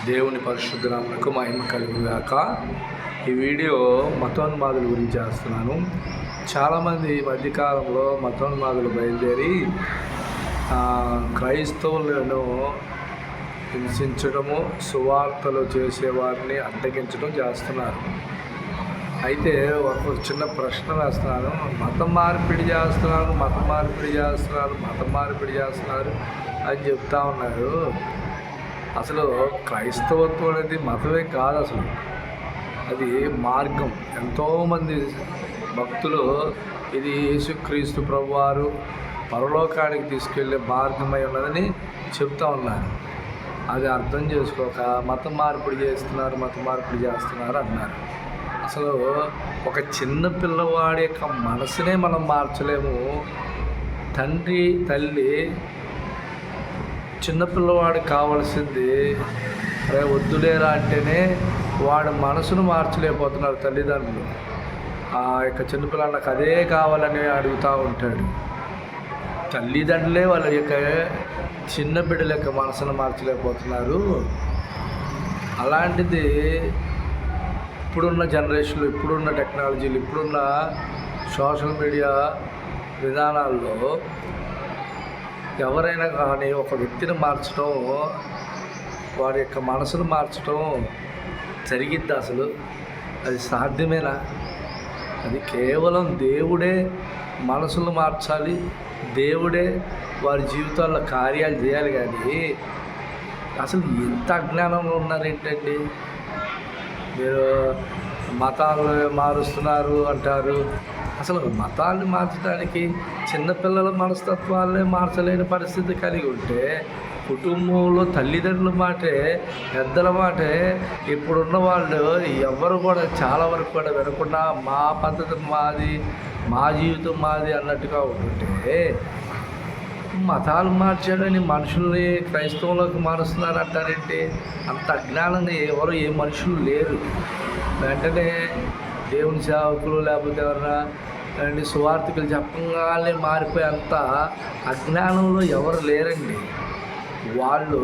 దేవుని పరిశుద్ధ నామమునకు మహిమ కలుగుగాక. ఈ వీడియో మతోన్మాదుల గురించి చేస్తున్నాను. చాలామంది ఈ మధ్యకాలంలో మతోన్మాదులు బయలుదేరి క్రైస్తవులను హింసించడము, సువార్తలు చేసేవారిని అడ్డగించడం చేస్తున్నారు. అయితే ఒక చిన్న ప్రశ్న వేస్తున్నాను. మతం మార్పిడి చేస్తున్నారు అని చెప్తా ఉన్నారు. అసలు క్రైస్తవత్వం అనేది మతమే కాదు, అసలు అది మార్గం. ఎంతోమంది భక్తులు ఇది యేసుక్రీస్తు ప్రభువారు పరలోకానికి తీసుకెళ్లే మార్గమై ఉన్నదని చెప్తా ఉన్నారు. అది అర్థం చేసుకోక మతం మార్పిడి చేస్తున్నారు అన్నారు. అసలు ఒక చిన్న పిల్లవాడి యొక్క మనసునే మనం మార్చలేము. తండ్రి తల్లి చిన్నపిల్లవాడికి కావాల్సింది వద్దులేరా అంటేనే వాడి మనసును మార్చలేకపోతున్నారు తల్లిదండ్రులు. ఆ యొక్క చిన్నపిల్లలు నాకు అదే కావాలని అడుగుతూ ఉంటాడు. తల్లిదండ్రులే వాళ్ళ యొక్క చిన్న బిడ్డల యొక్క మనసును మార్చలేకపోతున్నారు. అలాంటిది ఇప్పుడున్న జనరేషన్లో, ఇప్పుడున్న టెక్నాలజీలు, ఇప్పుడున్న సోషల్ మీడియా విధానాల్లో ఎవరైనా కానీ ఒక వ్యక్తిని మార్చడం, వారి యొక్క మనసును మార్చడం జరిగిద్ది? అసలు అది సాధ్యమేనా? అది కేవలం దేవుడే మనసులు మార్చాలి, దేవుడే వారి జీవితాల్లో కార్యాలు చేయాలి. కానీ అసలు ఎంత అజ్ఞానంలో ఉన్నారేంటండి మీరు? మతాలు మారుస్తున్నారు అంటారు. అసలు మతాన్ని మార్చడానికి చిన్నపిల్లల మనస్తత్వాలనే మార్చలేని పరిస్థితి కలిగి ఉంటే, కుటుంబంలో తల్లిదండ్రుల మాటే, పెద్దల మాటే ఇప్పుడున్న వాళ్ళు ఎవరు కూడా చాలా వరకు కూడా వినకుండా మా పద్ధతి మాది, మా జీవితం మాది అన్నట్టుగా ఉంటుంటే, మతాలు మార్చాడని మనుషుల్ని క్రైస్తవంలోకి మారుస్తున్నారు అంటారేంటి? అంత అజ్ఞానంగా ఎవరు ఏ మనుషులు లేరు. వెంటనే దేవుని సేవకులు లేకపోతే ఎవరైనా అండి సువార్థికులు చెప్పగానే మారిపోయేంత అజ్ఞానంలో ఎవరు లేరండి. వాళ్ళు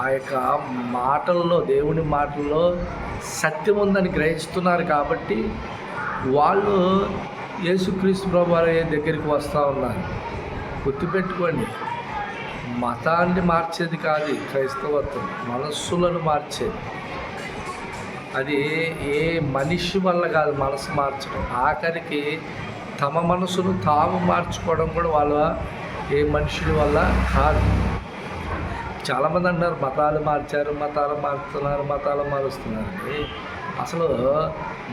ఆ యొక్క మాటల్లో, దేవుని మాటల్లో సత్యం ఉందని గ్రహిస్తున్నారు కాబట్టి వాళ్ళు యేసుక్రీస్తు ప్రభువారి దగ్గరికి వస్తూ ఉన్నారు. గుర్తుపెట్టుకోండి, మతాన్ని మార్చేది కాదు క్రైస్తవత్వం, మనస్సులను మార్చేది. అది ఏ మనిషి వల్ల కాదు మనసు మార్చడం. ఆఖరికి తమ మనసును తాము మార్చుకోవడం కూడా వాళ్ళ ఏ మనుషుల వల్ల కాదు. చాలామంది అంటారు మతాలు మారుస్తున్నారని. అసలు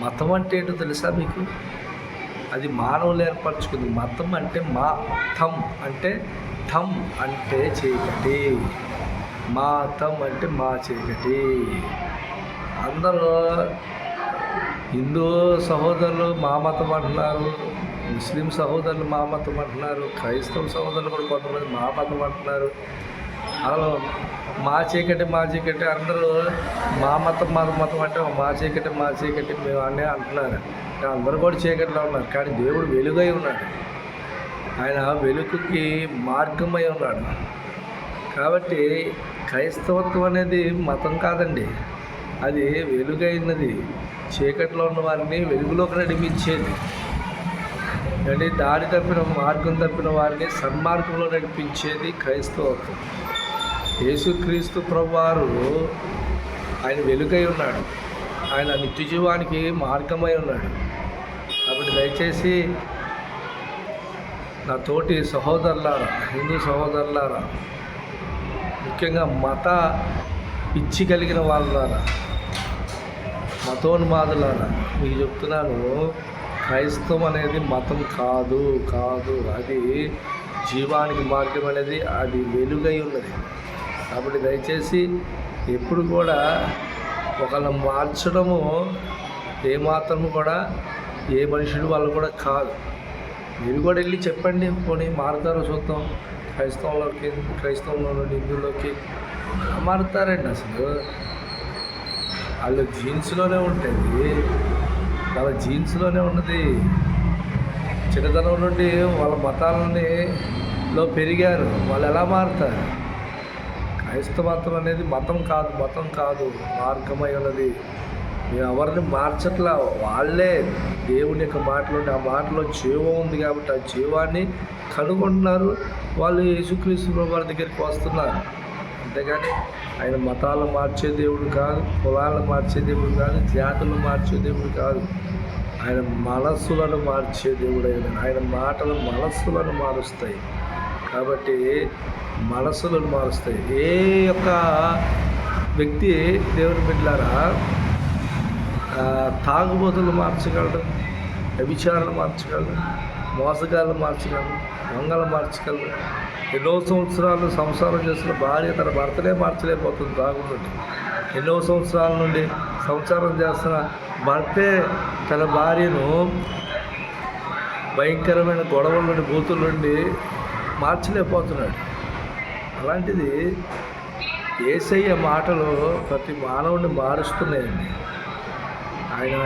మతం అంటే ఏంటో తెలుసా మీకు? అది మానవులు ఏర్పరచుకుంది. మతం అంటే థమ్ అంటే చీకటి, మాతం అంటే మా చీకటి. అందరూ హిందూ సహోదరులు మా మతం అంటున్నారు, ముస్లిం సహోదరులు మా మతం అంటున్నారు, క్రైస్తవ సహోదరులు కూడా కొంతమంది మా మతం అంటున్నారు. అలా మా చీకటి అందరూ మా మతం అంటే మా చీకటి మేము అనే అంటున్నారు. అందరూ కూడా చీకటిలో ఉన్నారు, కానీ దేవుడు వెలుగై ఉన్నాడు. ఆయన వెలుగుకి మార్గమై ఉన్నాడు. కాబట్టి క్రైస్తవత్వం అనేది మతం కాదండి, అది వెలుగైనది. చీకట్లో ఉన్న వారిని వెలుగులోకి నడిపించేది. అంటే మార్గం తప్పిన వారిని సన్మార్గంలో నడిపించేది క్రైస్తవత్వం. యేసుక్రీస్తు ప్రభువారు ఆయన వెలుగై ఉన్నాడు, ఆయన నిత్య జీవానికి మార్గమై ఉన్నాడు. కాబట్టి దయచేసి నా తోటి సహోదరులారా, హిందూ సహోదరులారా, ముఖ్యంగా మత పిచ్చి కలిగిన వాళ్ళారా, మతోన్మాదులారా, మీకు చెప్తున్నాను, క్రైస్తవం అనేది మతం కాదు. అది జీవానికి మార్గం అనేది, అది వెలుగై ఉన్నది. కాబట్టి దయచేసి ఎప్పుడు కూడా ఒకళ్ళని మార్చడము ఏమాత్రము కూడా ఏ మనుషులు వాళ్ళు కూడా కాదు. మీరు కూడా వెళ్ళి చెప్పండి, పోనీ మారుతారో చూద్దాం. క్రైస్తవంలో నుండి హిందువులోకి మారుతారండి. అసలు వాళ్ళు జీన్స్లోనే ఉంటుంది, వాళ్ళ జీన్స్లోనే ఉన్నది. చిన్నతనం నుండి వాళ్ళ మతాలని పెరిగారు, వాళ్ళు ఎలా మారుతారు? క్రైస్తవత్వం అనేది మతం కాదు, మార్గమై ఉన్నది. మేము ఎవరిని మార్చట్లా, వాళ్ళే దేవుని యొక్క మాటలు, ఆ మాటలో జీవం ఉంది కాబట్టి ఆ జీవాన్ని కనుగొంటున్నారు. వాళ్ళు యేసుక్రీస్తు ప్రభువు వారి దగ్గరికి వస్తున్నారు. అంతేగాని ఆయన మతాలను మార్చే దేవుడు కాదు, కులాలను మార్చే దేవుడు కాదు, జాతులను మార్చే దేవుడు కాదు. ఆయన మనస్సులను మార్చే దేవుడు. ఆయన మాటలు మనస్సులను మారుస్తాయి. కాబట్టి మనస్సులను మారుస్తాయి. ఏ యొక్క వ్యక్తి దేవుని బిడ్డలారా తాగుబోతులు మార్చగలడు, వ్యభిచారాలు మార్చగలడు, మోసగాళ్ళు మార్చగలరు, దొంగలు మార్చగలరు. ఎన్నో సంవత్సరాలు సంసారం చేసిన భార్య తన భర్తనే మార్చలేకపోతుంది తాగుతుంటే. ఎన్నో సంవత్సరాల నుండి సంసారం చేస్తున్న భర్తే తన భార్యను భయంకరమైన గొడవల నుండి, బూతుల నుండి మార్చలేకపోతున్నాడు. అలాంటిది యేసయ్య మాటలు ప్రతి మానవుడిని మారుస్తున్నాయండి. ఆయన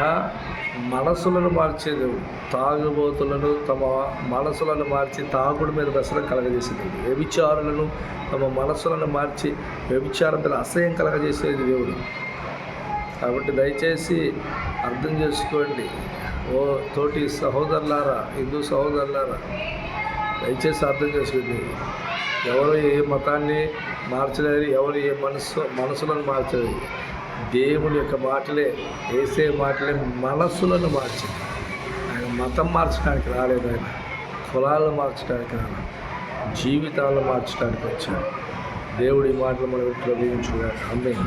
మనసులను మార్చే దేవుడు. తాగుబోతులను తమ మనసులను మార్చి తాగుడు మీద వ్యసనం కలగజేసేది. వ్యభిచారులను తమ మనసులను మార్చి వ్యభిచారం మీద అసహ్యం కలగజేసేది దేవుడు. కాబట్టి దయచేసి అర్థం చేసుకోండి. ఓ తోటి సహోదరులారా, హిందూ సహోదరులారా, దయచేసి అర్థం చేసుకోండి. ఎవరు ఏ మతాన్ని మార్చలేరు, ఎవరు ఏ మనసులను మార్చలేరు. దేవుని యొక్క మాటలే, వేసే మాటలే మనస్సులను మార్చి. ఆయన మతం మార్చడానికి రాలేదు, ఆయన కులాలను మార్చడానికి రాలేదు, జీవితాలను మార్చడానికి వచ్చాడు. దేవుడి మాటలు మనం దీవించుగాక. ఆమేన్.